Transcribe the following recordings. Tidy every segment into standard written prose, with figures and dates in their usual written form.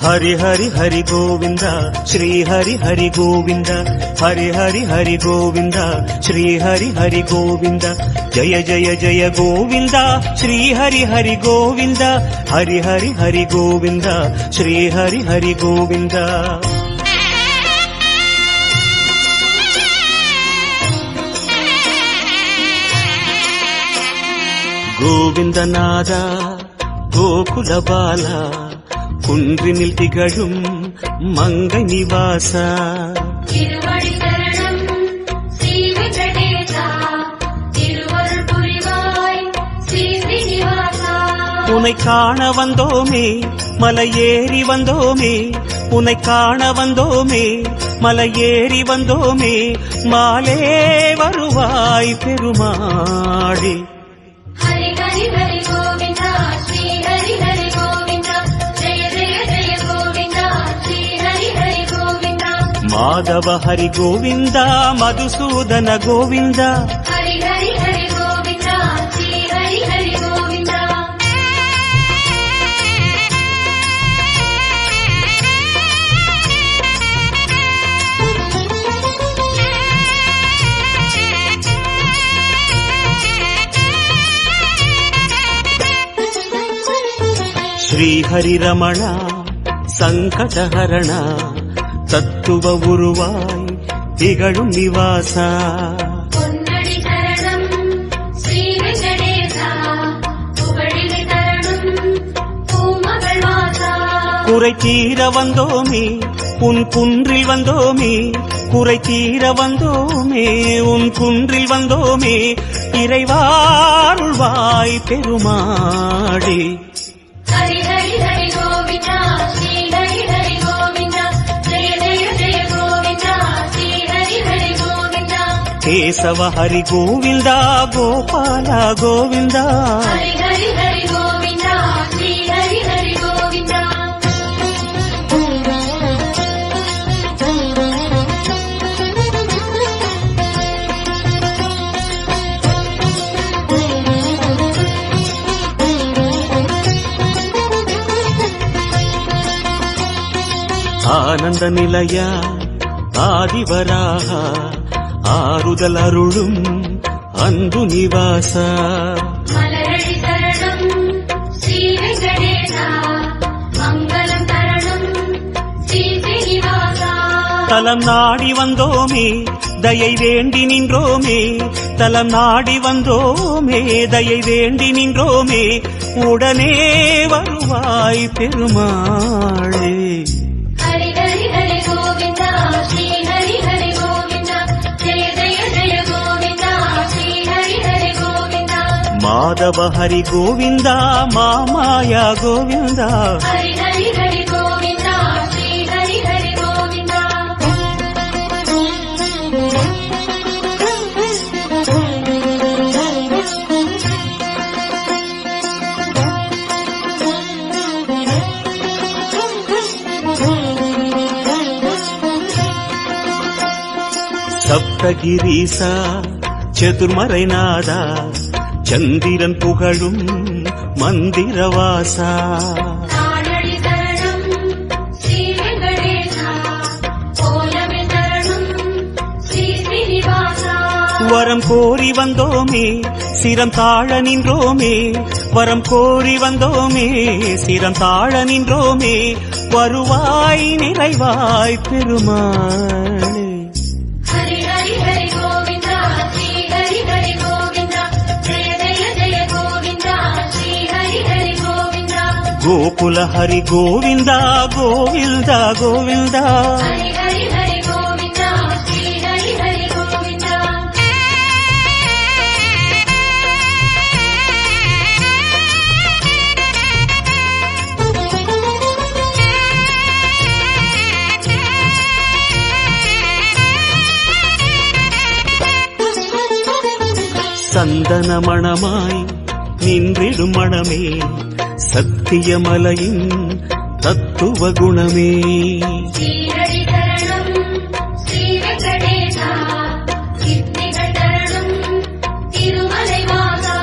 हरि हरि हरि गोविंद श्री हरि हरि गोविंद हरि हरि हरि गोविंद श्री हरि हरि गोविंद जय जय जय गोविंद श्री हरि हरि गोविंद हरि हरि हरि गोविंद श्री हरि हरि गोविंद गोविंदनाद गोकुल बाला குன்றினில் திகழும் மங்கை நிவாச திருவடி சரணம் ஸ்ரீ வெங்கடேசா திருவருள் புரிவாய் ஸ்ரீ ஸ்ரீனிவாசா உன்னை காண வந்தோமே மலை ஏறி வந்தோமே உன்னை காண வந்தோமே மலை ஏறி வந்தோமே மாலே வருவாய் பெருமாளே ஹரி ஹரி ஹரி கோவிந்தா ஸ்ரீ ஹரி ஹரி கோவிந்தா माधव हरि गोविंद मधुसूदन गोविंद हरि हरि हरि गोविंद श्री हरि हरि गोविंद श्री हरि रमण संकटहरण தத்துவ உருவாய் திகழும் நிவாசா பொன்னடி சரணம் ஸ்ரீ வெங்கடேசா புகழினை தரணும் பூமகள் வாசா குறை தீர வந்தோமே உன் குன்றில் வந்தோமே குறை தீர வந்தோமே உன் குன்றில் வந்தோமே இறைவாருள்வாய் பெருமாளே ஹரி ஹரி ஹரி கோவிந்தா ஸ்ரீ ஹரி ஹரி கோவிந்தா ஜெய ஜெய ஜெய கோவிந்தா ஸ்ரீ ஹரி ஹரி கோவிந்தா கேசவ ஹரி கோவிந்தா கோபால கோவிந்தா ஹரி ஹரி ஹரி கோவிந்தா ஸ்ரீ ஹரி ஹரி கோவிந்தா ஆனந்த நிலைய ஆதிவராக ஆறுதல் அருளும் அன்பு நிவாச மலரடி சரணம் ஸ்ரீ வெங்கடேசா மங்களம் தரணம் ஸ்ரீ ஸ்ரீனிவாசா தலம் நாடி வந்தோமே தயை வேண்டி நின்றோமே தலம் நாடி வந்தோமே தயை வேண்டி நின்றோமே உடனே வருவாய் பெருமாளே ஹரி ஹரி ஹரி கோவிந்தா ஸ்ரீ ஹரி ஹரி கோவிந்தா ஜெய ஜெய ஜெய கோவிந்தா ஸ்ரீ ஹரி ஹரி கோவிந்தா மாதவ ஹரி கோவிந்தா மாமாயா கோவிந்தா ஹரி ஹரி ஹரி கோவிந்தா ஸ்ரீ ஹரி ஹரி கோவிந்தா சப்தகிரீசா சதுர்மறைநாதா சந்திரன் புகழும் மந்திரவாசா நாடடி சரணம் ஸ்ரீ வெங்கடேசா கோலமில் தரணம் ஸ்ரீ ஸ்ரீனிவாசா வரம் கோரி வந்தோமே சிரம் தாழ நின்றோமே வரம் கோரி வந்தோமே சிரம் தாழ நின்றோமே வருவாய் நிறைவாய் பெருமாளே ஹரி ஹரி ஹரி கோவிந்தா ஸ்ரீ ஹரி ஹரி கோவிந்தா ஜெய ஜெய ஜெய கோவிந்தா ஸ்ரீ ஹரி ஹரி கோவிந்தா கோகுல ஹரி கோவிந்தா கோவிந்தா கோவிந்தா ஹரி ஹரி ஹரி கோவிந்தா ஸ்ரீ ஹரி ஹரி கோவிந்தா சந்தன மணமாய் நின்றிடும் மணமே சத்தியமலையின் தத்துவ குணமே ஸ்ரீஹரி சரணம் ஸ்ரீ வெங்கடேசா சித்திகள் தரணம் திருமலை வாசா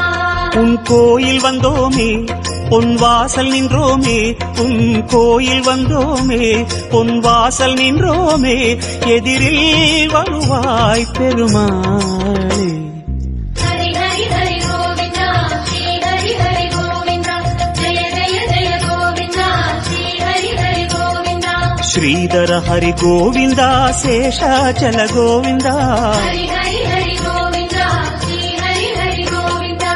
உன் கோயில் வந்தோமே பொன் வாசல் நின்றோமே உன் கோயில் வந்தோமே பொன் வாசல் நின்றோமே எதிரில் வருவாய் பெருமாளே. ஹரி ஹரி ஹரி கோவிந்தா ஸ்ரீ ஹரி ஹரி கோவிந்தா ஜெய ஜெய ஜெய கோவிந்தா ஸ்ரீ ஹரி ஹரி கோவிந்தா. ஸ்ரீதர ஹரி கோவிந்தா சேஷாச்சல கோவிந்தா. ஹரி ஹரி ஹரி கோவிந்தா ஸ்ரீ ஹரி ஹரி கோவிந்தா.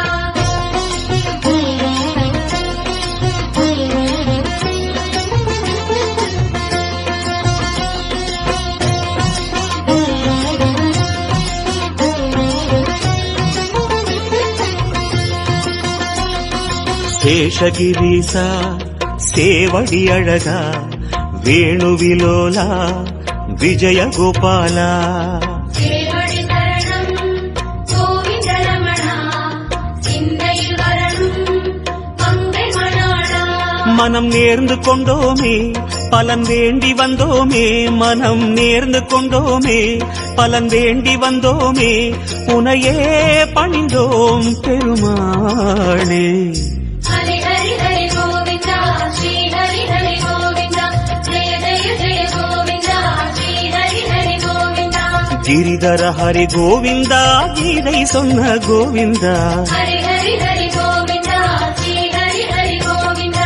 శేషగిరీసా సేవడి అழగా వేణువిలోలా విజయ గోపాల. சேவடி சரணம் கோவிந்த ரமணா சிந்தையில் வரணும் மங்கை மணாளா. மனம் நேர்ந்து கொண்டோமே பலன் வேண்டி வந்தோமே மனம் நேர்ந்து கொண்டோமே பலன் வேண்டி வந்தோமே உனையே பணிந்தோம் பெருமாளே. ஹரி ஹரி ஹரி கோவிந்தா ஸ்ரீ ஹரி ஹரி கோவிந்தா ஜெய ஜெய ஜெய கோவிந்தா ஸ்ரீ ஹரி ஹரி கோவிந்தா. கிரிதர ஹரி கோவிந்தா கீதை சொன்ன கோவிந்தா. ஹரி ஹரி ஹரி கோவிந்தா ஸ்ரீ ஹரி ஹரி கோவிந்தா.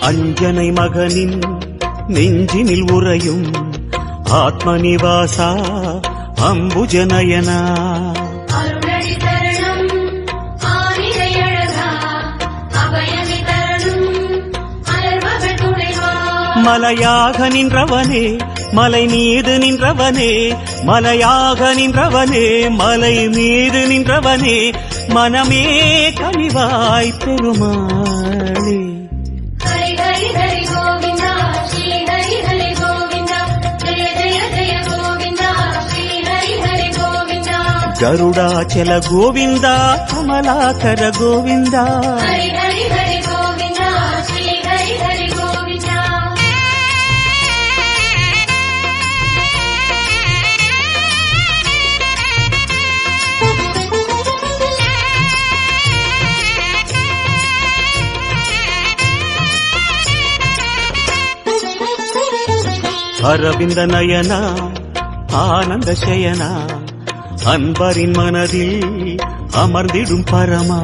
அஞ்சனை மகனின் நெஞ்சினில் உறையும் ஆத்மநிவாசா அம்புஜநயனா. அருளடி சரணம் ஆனிரை அழகா அபயமி தரணும் அலர்மகள் துணைவா. மலையாக நின்றவனே மலை மீது நின்றவனே மலையாக நின்றவனே மலை மீது நின்றவனே மனமே கனிவாய் பெருமாளே. ஹரி ஹரி ஹரி கோவிந்தா ஸ்ரீ ஹரி ஹரி கோவிந்தா ஜெய ஜெய ஜெய கோவிந்தா ஸ்ரீ ஹரி ஹரி கோவிந்தா. கருடாச்சல கோவிந்தா கமலாகர கோவிந்தா. ஹரி ஹரி ஹரி கோவிந்தா ஸ்ரீ ஹரி ஹரி கோவிந்தா. அரவிந்த நயனா ஆனந்த சயனா அன்பரின் மனதில் அமர்ந்திடும் பரமா.